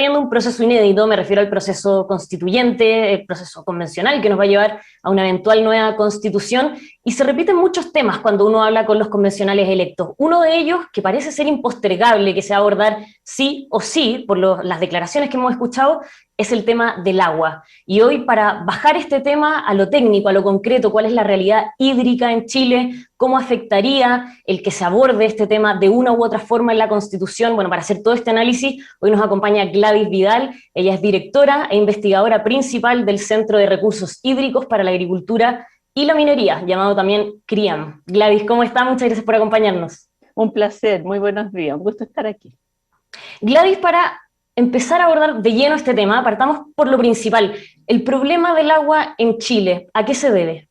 viendo un proceso inédito, me refiero al proceso constituyente, el proceso convencional que nos va a llevar a una eventual nueva constitución, y se repiten muchos temas cuando uno habla con los convencionales electos. Uno de ellos, que parece ser impostergable, que se va a abordar sí o sí, por las declaraciones que hemos escuchado, es el tema del agua. Y hoy, para bajar este tema a lo técnico, a lo concreto, cuál es la realidad hídrica en Chile, cómo afectaría el que se aborde este tema de una u otra forma en la Constitución. Bueno, para hacer todo este análisis, hoy nos acompaña Gladys Vidal. Ella es directora e investigadora principal del Centro de Recursos Hídricos para la Agricultura y la Minería, llamado también CRIAM. Gladys, ¿cómo está? Muchas gracias por acompañarnos. Un placer, muy buenos días, un gusto estar aquí. Gladys, para empezar a abordar de lleno este tema, partamos por lo principal. El problema del agua en Chile, ¿a qué se debe?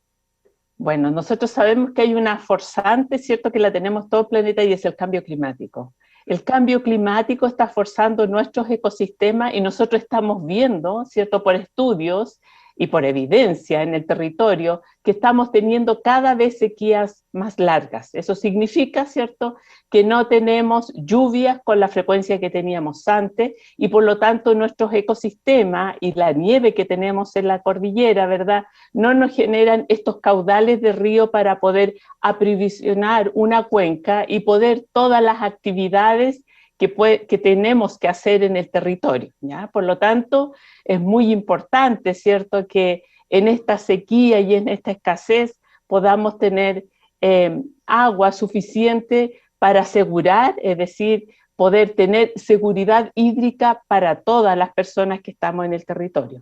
Bueno, nosotros sabemos que hay una forzante, ¿cierto?, que la tenemos todo el planeta y es el cambio climático. El cambio climático está forzando nuestros ecosistemas y nosotros estamos viendo, ¿cierto?, por estudios y por evidencia en el territorio, que estamos teniendo cada vez sequías más largas. Eso significa, ¿cierto?, que no tenemos lluvias con la frecuencia que teníamos antes y por lo tanto nuestros ecosistemas y la nieve que tenemos en la cordillera, ¿verdad?, no nos generan estos caudales de río para poder aprovisionar una cuenca y poder todas las actividades que tenemos que hacer en el territorio, ¿ya? Por lo tanto, es muy importante, ¿cierto?, que en esta sequía y en esta escasez podamos tener agua suficiente para asegurar, es decir, poder tener seguridad hídrica para todas las personas que estamos en el territorio.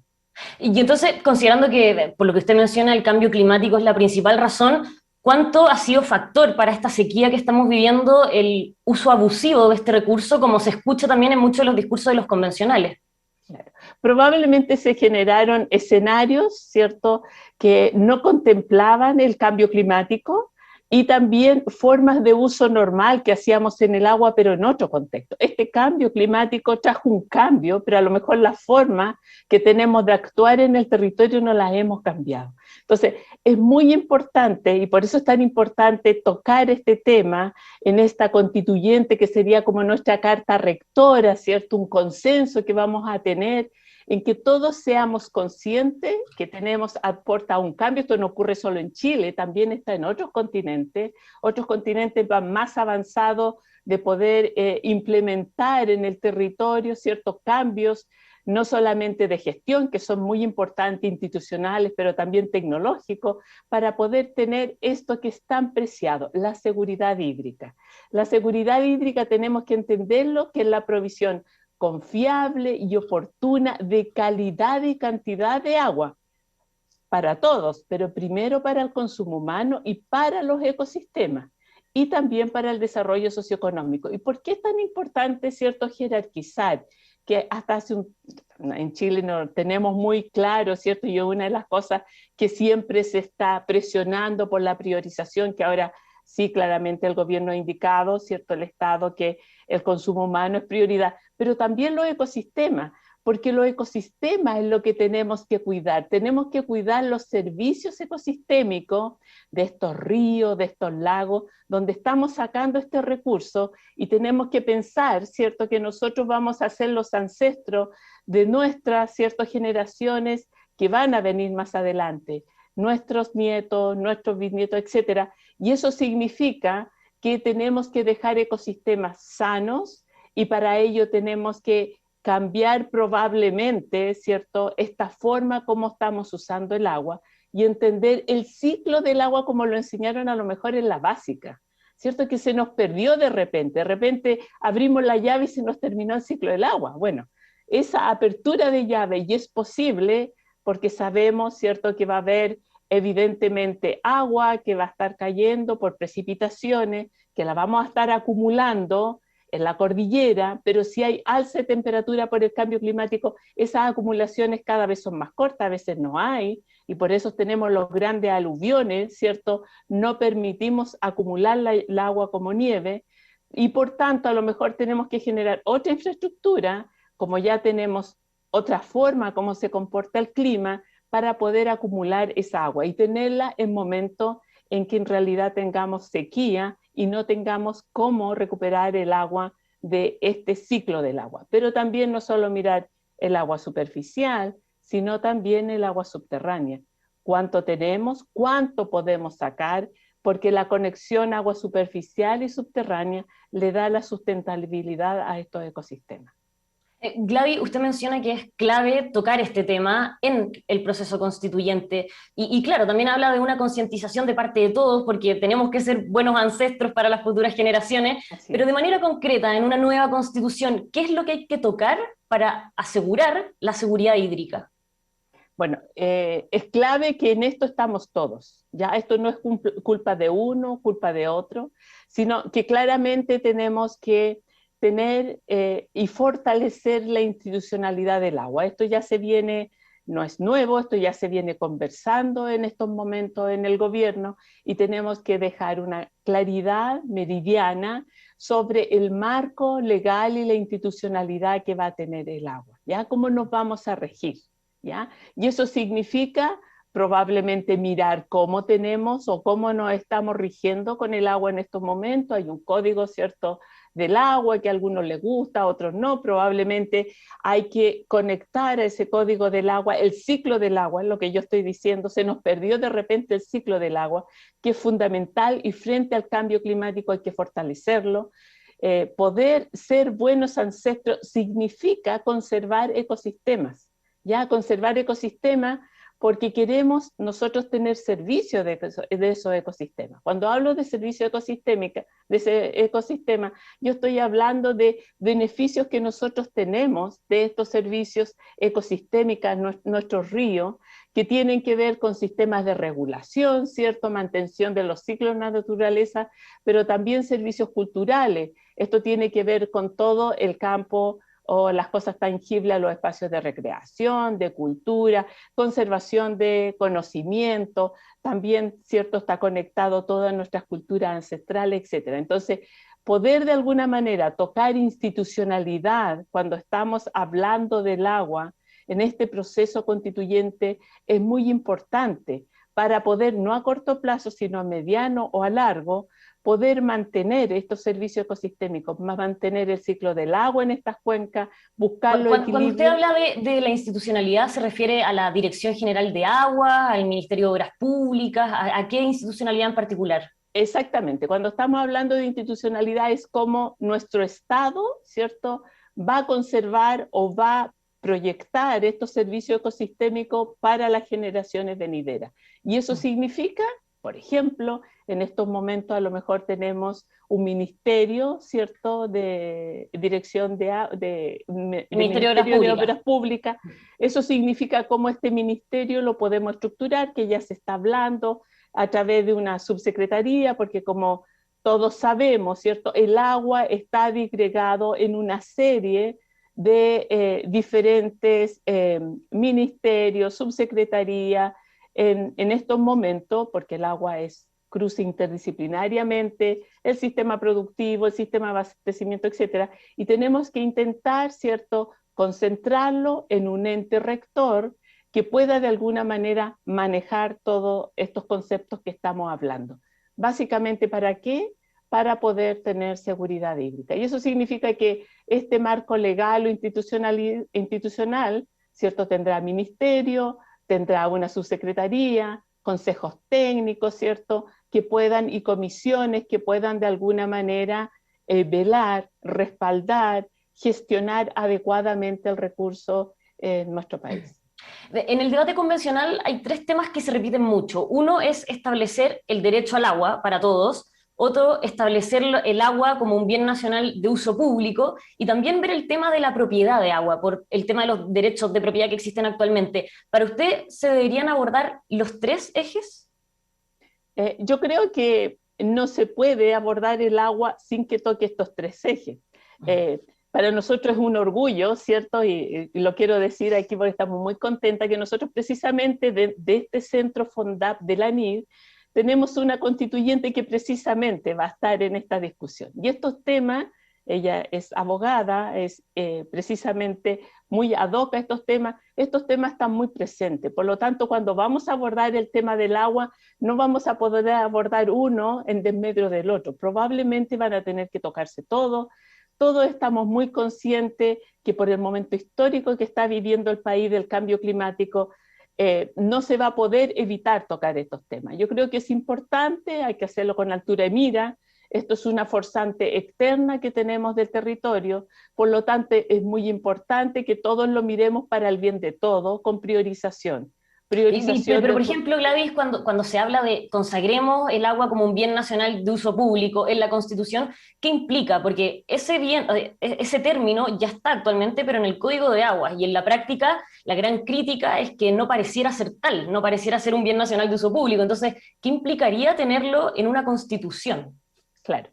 Y entonces, considerando que, por lo que usted menciona, el cambio climático es la principal razón, ¿cuánto ha sido factor para esta sequía que estamos viviendo el uso abusivo de este recurso, como se escucha también en muchos de los discursos de los convencionales? Claro. Probablemente se generaron escenarios, ¿cierto?, que no contemplaban el cambio climático y también formas de uso normal que hacíamos en el agua, pero en otro contexto. Este cambio climático trajo un cambio, pero a lo mejor la forma que tenemos de actuar en el territorio no las hemos cambiado. Entonces, es muy importante, y por eso es tan importante tocar este tema en esta constituyente que sería como nuestra carta rectora, ¿cierto? Un consenso que vamos a tener en que todos seamos conscientes que tenemos aporta un cambio. Esto no ocurre solo en Chile, también está en otros continentes van más avanzados de poder implementar en el territorio ciertos cambios, no solamente de gestión, que son muy importantes, institucionales, pero también tecnológicos, para poder tener esto que es tan preciado, la seguridad hídrica. La seguridad hídrica tenemos que entenderlo, que es la provisión confiable y oportuna de calidad y cantidad de agua para todos, pero primero para el consumo humano y para los ecosistemas y también para el desarrollo socioeconómico. ¿Y por qué es tan importante, cierto, jerarquizar? Que hasta en Chile no tenemos muy claro, ¿cierto? Y una de las cosas que siempre se está presionando por la priorización, que ahora sí claramente el gobierno ha indicado, ¿cierto? El Estado, que el consumo humano es prioridad, pero también los ecosistemas, porque los ecosistemas es lo que tenemos que cuidar. Tenemos que cuidar los servicios ecosistémicos de estos ríos, de estos lagos, donde estamos sacando este recurso y tenemos que pensar, ¿cierto?, que nosotros vamos a ser los ancestros de nuestras, ¿cierto?, generaciones que van a venir más adelante, nuestros nietos, nuestros bisnietos, etcétera. Y eso significa que tenemos que dejar ecosistemas sanos y para ello tenemos que cambiar probablemente, ¿cierto?, esta forma como estamos usando el agua y entender el ciclo del agua como lo enseñaron a lo mejor en la básica, ¿cierto?, que se nos perdió de repente abrimos la llave y se nos terminó el ciclo del agua. Bueno, esa apertura de llave y es posible porque sabemos, ¿cierto?, que va a haber evidentemente agua que va a estar cayendo por precipitaciones, que la vamos a estar acumulando en la cordillera, pero si hay alza de temperatura por el cambio climático, esas acumulaciones cada vez son más cortas, a veces no hay, y por eso tenemos los grandes aluviones, ¿cierto? No permitimos acumular el agua como nieve, y por tanto a lo mejor tenemos que generar otra infraestructura, como ya tenemos otra forma como se comporta el clima, para poder acumular esa agua y tenerla en momentos en que en realidad tengamos sequía y no tengamos cómo recuperar el agua de este ciclo del agua. Pero también no solo mirar el agua superficial, sino también el agua subterránea. ¿Cuánto tenemos? ¿Cuánto podemos sacar? Porque la conexión agua superficial y subterránea le da la sustentabilidad a estos ecosistemas. Gladys, usted menciona que es clave tocar este tema en el proceso constituyente y claro, también habla de una concientización de parte de todos porque tenemos que ser buenos ancestros para las futuras generaciones, Así pero de es. manera concreta, en una nueva constitución, ¿qué es lo que hay que tocar para asegurar la seguridad hídrica? Bueno, es clave que en esto estamos todos, ¿ya? Esto no es culpa de uno, culpa de otro, sino que claramente tenemos que tener y fortalecer la institucionalidad del agua. Esto ya se viene, no es nuevo, esto ya se viene conversando en estos momentos en el gobierno y tenemos que dejar una claridad meridiana sobre el marco legal y la institucionalidad que va a tener el agua, ¿ya? ¿Cómo nos vamos a regir? ¿Ya? Y eso significa probablemente mirar cómo tenemos o cómo nos estamos rigiendo con el agua en estos momentos. Hay un código, ¿cierto?, del agua que a algunos les gusta, a otros no. Probablemente hay que conectar a ese código del agua, el ciclo del agua, es lo que yo estoy diciendo. Se nos perdió de repente el ciclo del agua, que es fundamental y frente al cambio climático hay que fortalecerlo. Poder ser buenos ancestros significa conservar ecosistemas. Ya conservar ecosistemas porque queremos nosotros tener servicio de esos ecosistemas. Cuando hablo de servicio ecosistémico, de ese ecosistema, yo estoy hablando de beneficios que nosotros tenemos de estos servicios ecosistémicos, nuestros ríos, que tienen que ver con sistemas de regulación, ¿cierto? Mantención de los ciclos de la naturaleza, pero también servicios culturales. Esto tiene que ver con todo el campo o las cosas tangibles a los espacios de recreación, de cultura, conservación de conocimiento, también, ¿cierto?, está conectado todas nuestras culturas ancestrales, etcétera. Entonces, poder de alguna manera tocar institucionalidad cuando estamos hablando del agua en este proceso constituyente es muy importante para poder, no a corto plazo, sino a mediano o a largo, poder mantener estos servicios ecosistémicos, mantener el ciclo del agua en estas cuencas, buscar los Cuando usted equilibrios. habla de la institucionalidad, ¿se refiere a la Dirección General de Agua, al Ministerio de Obras Públicas? ¿A qué institucionalidad en particular? Exactamente, cuando estamos hablando de institucionalidad es como nuestro Estado, ¿cierto?, va a conservar o va a proyectar estos servicios ecosistémicos para las generaciones venideras. Y eso significa, por ejemplo, en estos momentos a lo mejor tenemos un ministerio, ¿cierto?, de dirección El Ministerio de Obras Ministerio de Públicas. Obras Públicas. Eso significa cómo este ministerio lo podemos estructurar, que ya se está hablando a través de una subsecretaría, porque como todos sabemos, ¿cierto?, el agua está disgregado en una serie de diferentes ministerios, subsecretarías, en estos momentos, porque el agua cruza interdisciplinariamente el sistema productivo, el sistema de abastecimiento, etcétera, y tenemos que intentar, ¿cierto?, concentrarlo en un ente rector que pueda de alguna manera manejar todos estos conceptos que estamos hablando. Básicamente, ¿para qué? Para poder tener seguridad hídrica. Y eso significa que este marco legal o institucional, ¿cierto?, tendrá ministerio, tendrá una subsecretaría, consejos técnicos, ¿cierto?, que puedan, y comisiones que puedan de alguna manera velar, respaldar, gestionar adecuadamente el recurso en nuestro país. En el debate convencional hay tres temas que se repiten mucho. Uno es establecer el derecho al agua para todos, otro, establecer el agua como un bien nacional de uso público y también ver el tema de la propiedad de agua, por el tema de los derechos de propiedad que existen actualmente. ¿Para usted se deberían abordar los tres ejes? Yo creo que no se puede abordar el agua sin que toque estos tres ejes. Para nosotros es un orgullo, ¿cierto? Y lo quiero decir aquí porque estamos muy contentas que nosotros precisamente de este centro FONDAP de la NID tenemos una constituyente que precisamente va a estar en esta discusión. Y estos temas, ella es abogada, es precisamente muy ad hoc a estos temas están muy presentes. Por lo tanto, cuando vamos a abordar el tema del agua, no vamos a poder abordar uno en desmedro del otro. Probablemente van a tener que tocarse todos, todos estamos muy conscientes que por el momento histórico que está viviendo el país del cambio climático, no se va a poder evitar tocar estos temas. Yo creo que es importante, hay que hacerlo con altura de mira. Esto es una forzante externa que tenemos del territorio, por lo tanto es muy importante que todos lo miremos para el bien de todos, con priorización. Pero, por ejemplo, Gladys, cuando se habla de consagremos el agua como un bien nacional de uso público en la Constitución, ¿qué implica? Porque ese término ya está actualmente, pero en el Código de Aguas, y en la práctica la gran crítica es que no pareciera ser tal, no pareciera ser un bien nacional de uso público. Entonces, ¿qué implicaría tenerlo en una Constitución? Claro.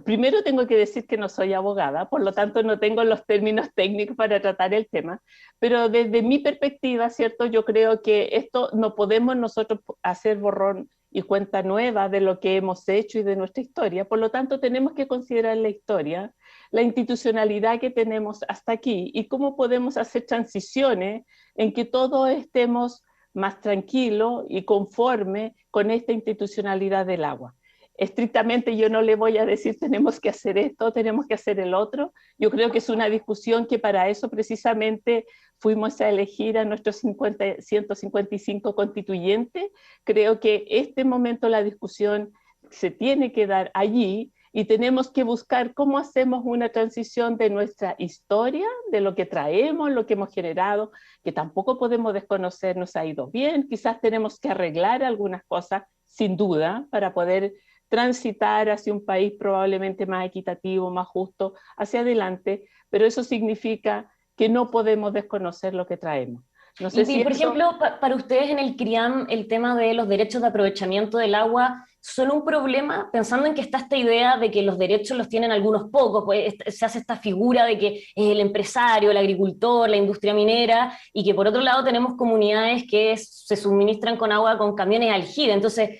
Primero tengo que decir que no soy abogada, por lo tanto no tengo los términos técnicos para tratar el tema, pero desde mi perspectiva, ¿cierto? Yo creo que esto no podemos nosotros hacer borrón y cuenta nueva de lo que hemos hecho y de nuestra historia, por lo tanto tenemos que considerar la historia, la institucionalidad que tenemos hasta aquí y cómo podemos hacer transiciones en que todos estemos más tranquilos y conforme con esta institucionalidad del agua. Estrictamente yo no le voy a decir tenemos que hacer esto, tenemos que hacer el otro. Yo creo que es una discusión que para eso precisamente fuimos a elegir a nuestros 155 constituyentes. Creo que este momento la discusión se tiene que dar allí y tenemos que buscar cómo hacemos una transición de nuestra historia, de lo que traemos, lo que hemos generado, que tampoco podemos desconocer, nos ha ido bien, quizás tenemos que arreglar algunas cosas, sin duda, para poder transitar hacia un país probablemente más equitativo, más justo, hacia adelante, pero eso significa que no podemos desconocer lo que traemos. No sé si por eso... ejemplo, para ustedes en el CRIAM, el tema de los derechos de aprovechamiento del agua son un problema, pensando en que está esta idea de que los derechos los tienen algunos pocos, pues se hace esta figura de que es el empresario, el agricultor, la industria minera, y que por otro lado tenemos comunidades que se suministran con agua con camiones aljibe. Entonces,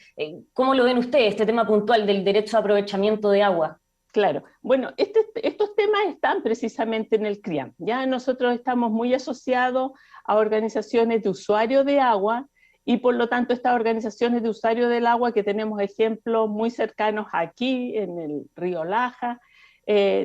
¿cómo lo ven ustedes, este tema puntual del derecho de aprovechamiento de agua? Claro, bueno, estos temas están precisamente en el CRIAM. Ya nosotros estamos muy asociados a organizaciones de usuarios de agua y por lo tanto estas organizaciones de usuarios del agua, que tenemos ejemplos muy cercanos aquí en el río Laja,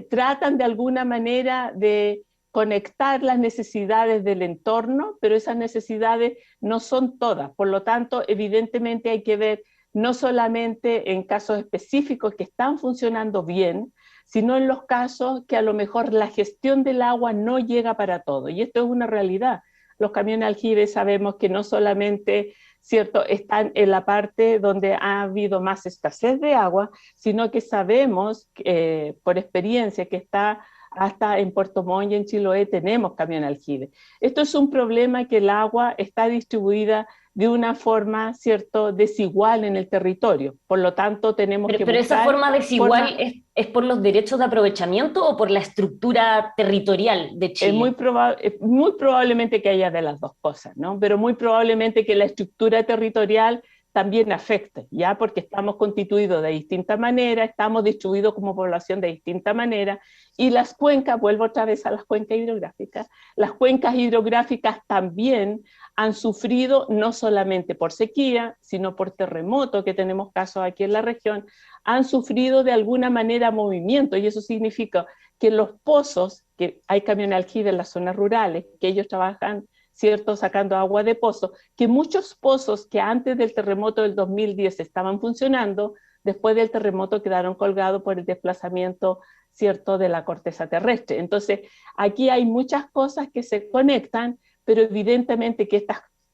tratan de alguna manera de conectar las necesidades del entorno, pero esas necesidades no son todas. Por lo tanto, evidentemente hay que ver no solamente en casos específicos que están funcionando bien, sino en los casos que a lo mejor la gestión del agua no llega para todo. Y esto es una realidad. Los camiones aljibe sabemos que no solamente, ¿cierto?, están en la parte donde ha habido más escasez de agua, sino que sabemos por experiencia que está hasta en Puerto Montt y en Chiloé tenemos camión aljibe. Esto es un problema que el agua está distribuida de una forma, ¿cierto?, desigual en el territorio. Por lo tanto, tenemos que Pero esa buscar forma desigual es por los derechos de aprovechamiento o por la estructura territorial de Chile. Es muy probablemente que haya de las dos cosas, ¿no? Pero muy probablemente que la estructura territorial también afecte, ¿ya? Porque estamos constituidos de distinta manera, estamos distribuidos como población de distinta manera, y las cuencas, vuelvo otra vez a las cuencas hidrográficas también han sufrido no solamente por sequía, sino por terremoto, que tenemos casos aquí en la región, han sufrido de alguna manera movimiento, y eso significa que los pozos, que hay camión aljibe en las zonas rurales, que ellos trabajan, ¿cierto?, sacando agua de pozo, que muchos pozos que antes del terremoto del 2010 estaban funcionando, después del terremoto quedaron colgados por el desplazamiento, ¿cierto?, de la corteza terrestre. Entonces, aquí hay muchas cosas que se conectan, pero evidentemente que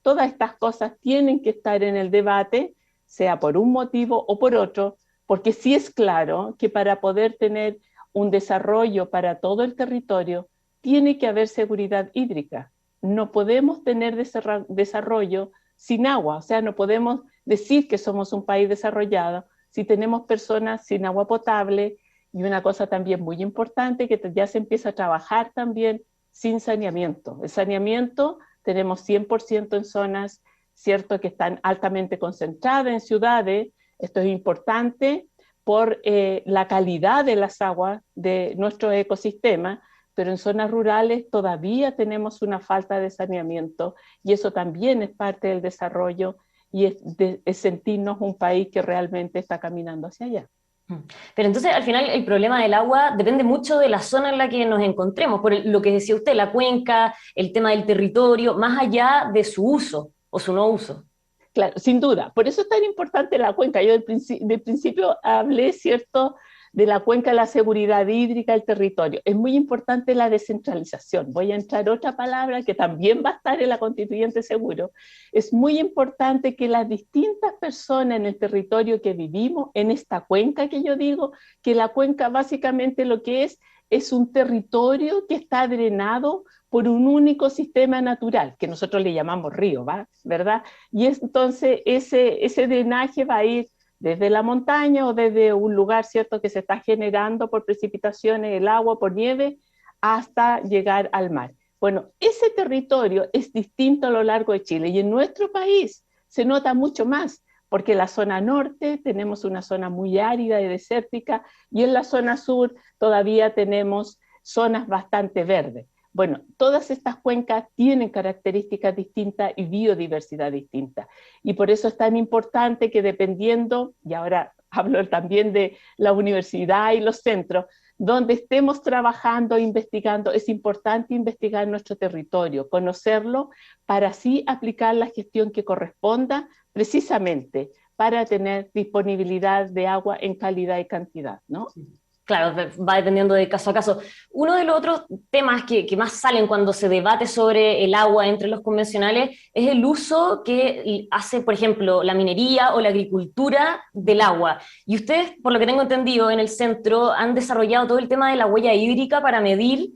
todas estas cosas tienen que estar en el debate, sea por un motivo o por otro, porque sí es claro que para poder tener un desarrollo para todo el territorio, tiene que haber seguridad hídrica. No podemos tener desarrollo sin agua, o sea, no podemos decir que somos un país desarrollado si tenemos personas sin agua potable, y una cosa también muy importante que ya se empieza a trabajar también sin saneamiento. El saneamiento tenemos 100% en zonas, ¿cierto?, que están altamente concentradas en ciudades. Esto es importante por la calidad de las aguas de nuestro ecosistema, pero en zonas rurales todavía tenemos una falta de saneamiento y eso también es parte del desarrollo y es sentirnos un país que realmente está caminando hacia allá. Pero entonces al final el problema del agua depende mucho de la zona en la que nos encontremos, por lo que decía usted, la cuenca, el tema del territorio, más allá de su uso o su no uso. Claro, sin duda. Por eso es tan importante la cuenca. Yo del principio hablé, ¿cierto?, de la cuenca, la seguridad hídrica, el territorio. Es muy importante la descentralización. Voy a entrar otra palabra que también va a estar en la constituyente seguro. Es muy importante que las distintas personas en el territorio que vivimos, en esta cuenca que yo digo, que la cuenca básicamente lo que es un territorio que está drenado por un único sistema natural, que nosotros le llamamos río, ¿verdad? Y entonces ese drenaje va a ir desde la montaña o desde un lugar, ¿cierto?, que se está generando por precipitaciones, el agua, por nieve, hasta llegar al mar. Bueno, ese territorio es distinto a lo largo de Chile y en nuestro país se nota mucho más, porque en la zona norte tenemos una zona muy árida y desértica y en la zona sur todavía tenemos zonas bastante verdes. Bueno, todas estas cuencas tienen características distintas y biodiversidad distinta. Y por eso es tan importante que dependiendo, y ahora hablo también de la universidad y los centros, donde estemos trabajando, investigando, es importante investigar nuestro territorio, conocerlo, para así aplicar la gestión que corresponda precisamente para tener disponibilidad de agua en calidad y cantidad, ¿no? Claro, va dependiendo de caso a caso. Uno de los otros temas que más salen cuando se debate sobre el agua entre los convencionales es el uso que hace, por ejemplo, la minería o la agricultura del agua. Y ustedes, por lo que tengo entendido, en el centro han desarrollado todo el tema de la huella hídrica para medir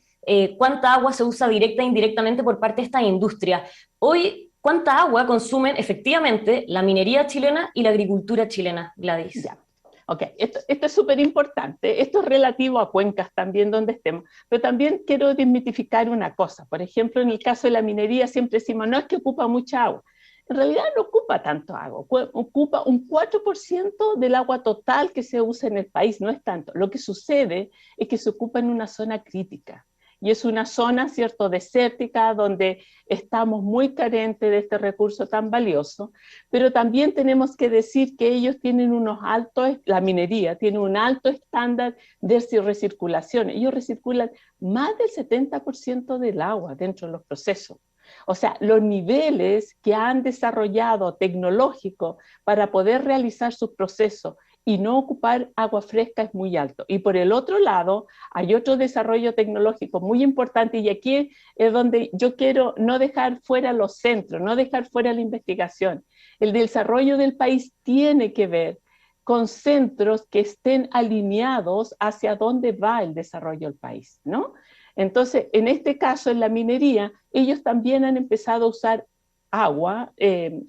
cuánta agua se usa directa e indirectamente por parte de esta industria. Hoy, ¿cuánta agua consumen efectivamente la minería chilena y la agricultura chilena, Gladys? Ya. Ok, esto es súper importante. Esto es relativo a cuencas también donde estemos, pero también quiero desmitificar una cosa. Por ejemplo, en el caso de la minería siempre decimos, no es que ocupa mucha agua. En realidad no ocupa tanto agua, ocupa un 4% del agua total que se usa en el país, no es tanto. Lo que sucede es que se ocupa en una zona crítica. Y es una zona, ¿cierto?, desértica, donde estamos muy carentes de este recurso tan valioso, pero también tenemos que decir que ellos tienen unos altos, la minería tiene un alto estándar de recirculación. Ellos recirculan más del 70% del agua dentro de los procesos. O sea, los niveles que han desarrollado tecnológicos para poder realizar sus procesos y no ocupar agua fresca es muy alto. Y por el otro lado, hay otro desarrollo tecnológico muy importante, y aquí es donde yo quiero no dejar fuera los centros, no dejar fuera la investigación. El desarrollo del país tiene que ver con centros que estén alineados hacia dónde va el desarrollo del país, ¿no? Entonces, en este caso, en la minería, ellos también han empezado a usar agua,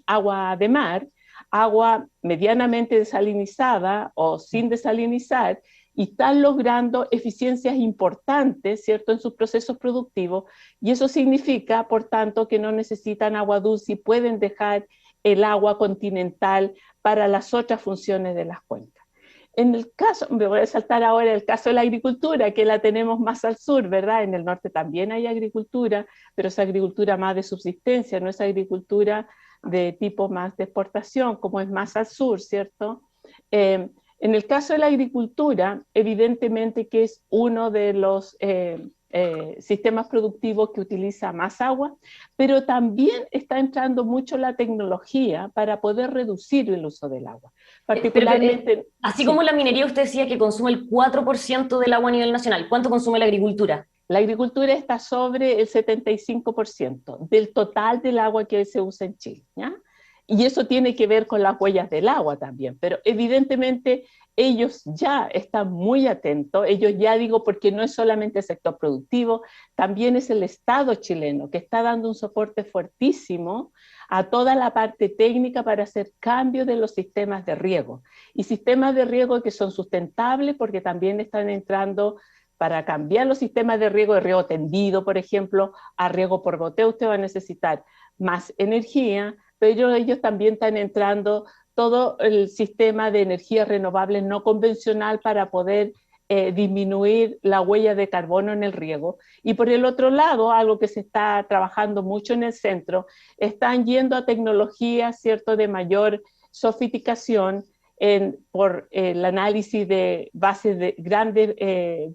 agua de mar, agua medianamente desalinizada o sin desalinizar, y están logrando eficiencias importantes, ¿cierto?, en sus procesos productivos, y eso significa, por tanto, que no necesitan agua dulce y pueden dejar el agua continental para las otras funciones de las cuencas. En el caso, me voy a saltar ahora el caso de la agricultura, que la tenemos más al sur, ¿verdad? En el norte también hay agricultura, pero es agricultura más de subsistencia, no es agricultura de tipo más de exportación, como es más al sur, ¿cierto? En el caso de la agricultura, evidentemente que es uno de los sistemas productivos que utiliza más agua, pero también está entrando mucho la tecnología para poder reducir el uso del agua. Particularmente... así como la minería, usted decía que consume el 4% del agua a nivel nacional. ¿Cuánto consume la agricultura? La agricultura está sobre el 75% del total del agua que se usa en Chile, ¿ya? Y eso tiene que ver con las huellas del agua también, pero evidentemente ellos ya están muy atentos, ellos ya digo porque no es solamente el sector productivo, también es el Estado chileno que está dando un soporte fuertísimo a toda la parte técnica para hacer cambio de los sistemas de riego, y sistemas de riego que son sustentables porque también están entrando para cambiar los sistemas de riego tendido, por ejemplo, a riego por goteo. Usted va a necesitar más energía, pero ellos también están entrando todo el sistema de energía renovable no convencional para poder disminuir la huella de carbono en el riego. Y por el otro lado, algo que se está trabajando mucho en el centro, están yendo a tecnologías, ¿cierto?, de mayor sofisticación, por el análisis de bases de grandes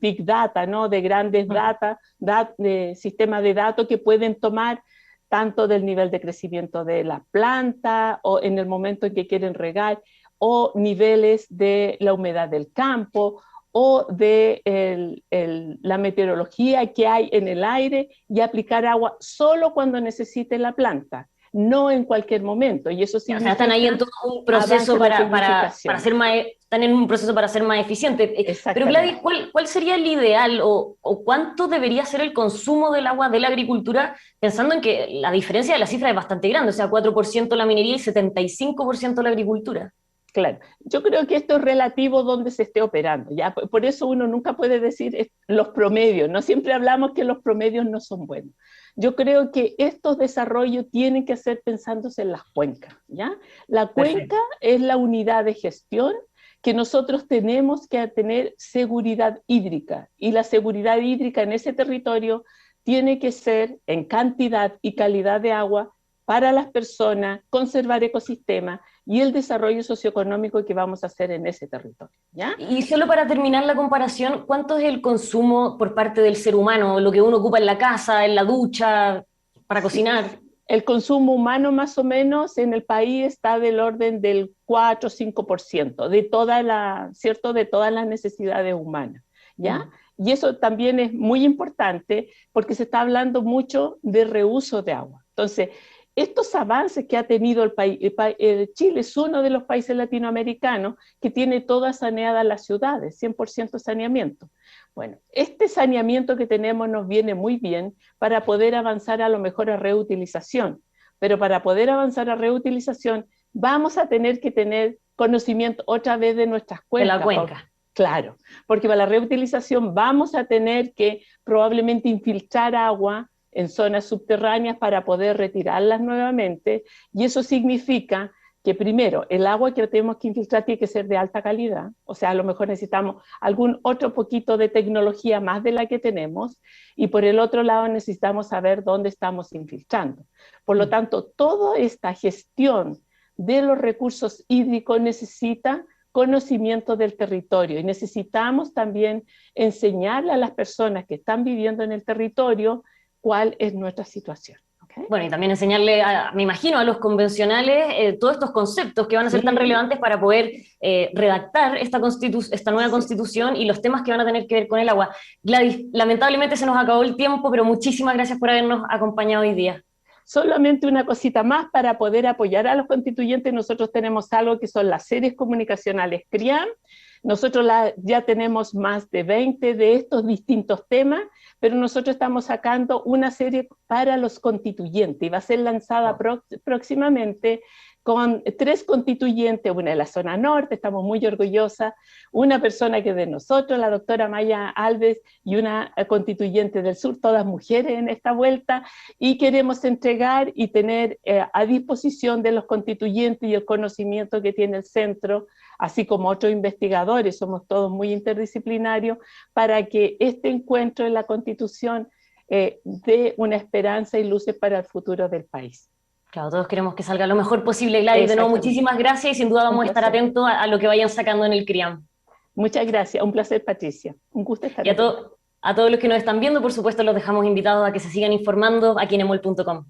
big data, ¿no? De grandes de sistemas de datos que pueden tomar tanto del nivel de crecimiento de la planta o en el momento en que quieren regar, o niveles de la humedad del campo o de la meteorología que hay en el aire, y aplicar agua solo cuando necesite la planta, no en cualquier momento. Y eso significa, o sea, están ahí en todo un proceso para ser más, están en un proceso para ser más eficientes. Pero Gladys, ¿cuál sería el ideal o cuánto debería ser el consumo del agua de la agricultura, pensando en que la diferencia de la cifra es bastante grande, o sea, 4% la minería y 75% la agricultura? Claro, yo creo que esto es relativo donde se esté operando, ¿ya? Por eso uno nunca puede decir los promedios, no siempre hablamos que los promedios no son buenos. Yo creo que estos desarrollos tienen que ser pensándose en las cuencas, ¿ya? La cuenca es la unidad de gestión que nosotros tenemos que tener seguridad hídrica, y la seguridad hídrica en ese territorio tiene que ser en cantidad y calidad de agua para las personas, conservar ecosistemas y el desarrollo socioeconómico que vamos a hacer en ese territorio, ¿ya? Y solo para terminar la comparación, ¿cuánto es el consumo por parte del ser humano, lo que uno ocupa en la casa, en la ducha, para cocinar? El consumo humano más o menos en el país está del orden del 4 o 5% de ¿cierto? De todas las necesidades humanas, ¿ya? Y eso también es muy importante porque se está hablando mucho de reuso de agua. Entonces, estos avances que ha tenido el país, Chile es uno de los países latinoamericanos que tiene todas saneadas las ciudades, 100% saneamiento. Bueno, este saneamiento que tenemos nos viene muy bien para poder avanzar a lo mejor a reutilización, pero para poder avanzar a reutilización vamos a tener que tener conocimiento otra vez de nuestras cuencas. De la cuenca. Claro, porque para la reutilización vamos a tener que probablemente infiltrar agua en zonas subterráneas para poder retirarlas nuevamente, y eso significa que primero el agua que tenemos que infiltrar tiene que ser de alta calidad, o sea, a lo mejor necesitamos algún otro poquito de tecnología más de la que tenemos, y por el otro lado necesitamos saber dónde estamos infiltrando. Por lo tanto, toda esta gestión de los recursos hídricos necesita conocimiento del territorio, y necesitamos también enseñarle a las personas que están viviendo en el territorio cuál es nuestra situación. ¿Okay? Bueno, y también enseñarle, me imagino, a los convencionales todos estos conceptos que van a ser tan relevantes para poder redactar esta nueva constitución y los temas que van a tener que ver con el agua. Gladys, lamentablemente se nos acabó el tiempo, pero muchísimas gracias por habernos acompañado hoy día. Solamente una cosita más para poder apoyar a los constituyentes. Nosotros tenemos algo que son las series comunicacionales CRIAM. Nosotros ya tenemos más de 20 de estos distintos temas, pero nosotros estamos sacando una serie para los constituyentes y va a ser lanzada próximamente con 3 constituyentes, una de la zona norte, estamos muy orgullosas, una persona que es de nosotros, la doctora Maya Alves, y una constituyente del sur, todas mujeres en esta vuelta, y queremos entregar y tener a disposición de los constituyentes y el conocimiento que tiene el centro, así como otros investigadores, somos todos muy interdisciplinarios, para que este encuentro en la Constitución dé una esperanza y luces para el futuro del país. Claro, todos queremos que salga lo mejor posible, Gladys. De nuevo, muchísimas gracias y sin duda vamos a estar atentos a lo que vayan sacando en el CRIAM. Muchas gracias, un placer, Patricia. Un gusto estar aquí. A todos los que nos están viendo, por supuesto, los dejamos invitados a que se sigan informando aquí en emol.com.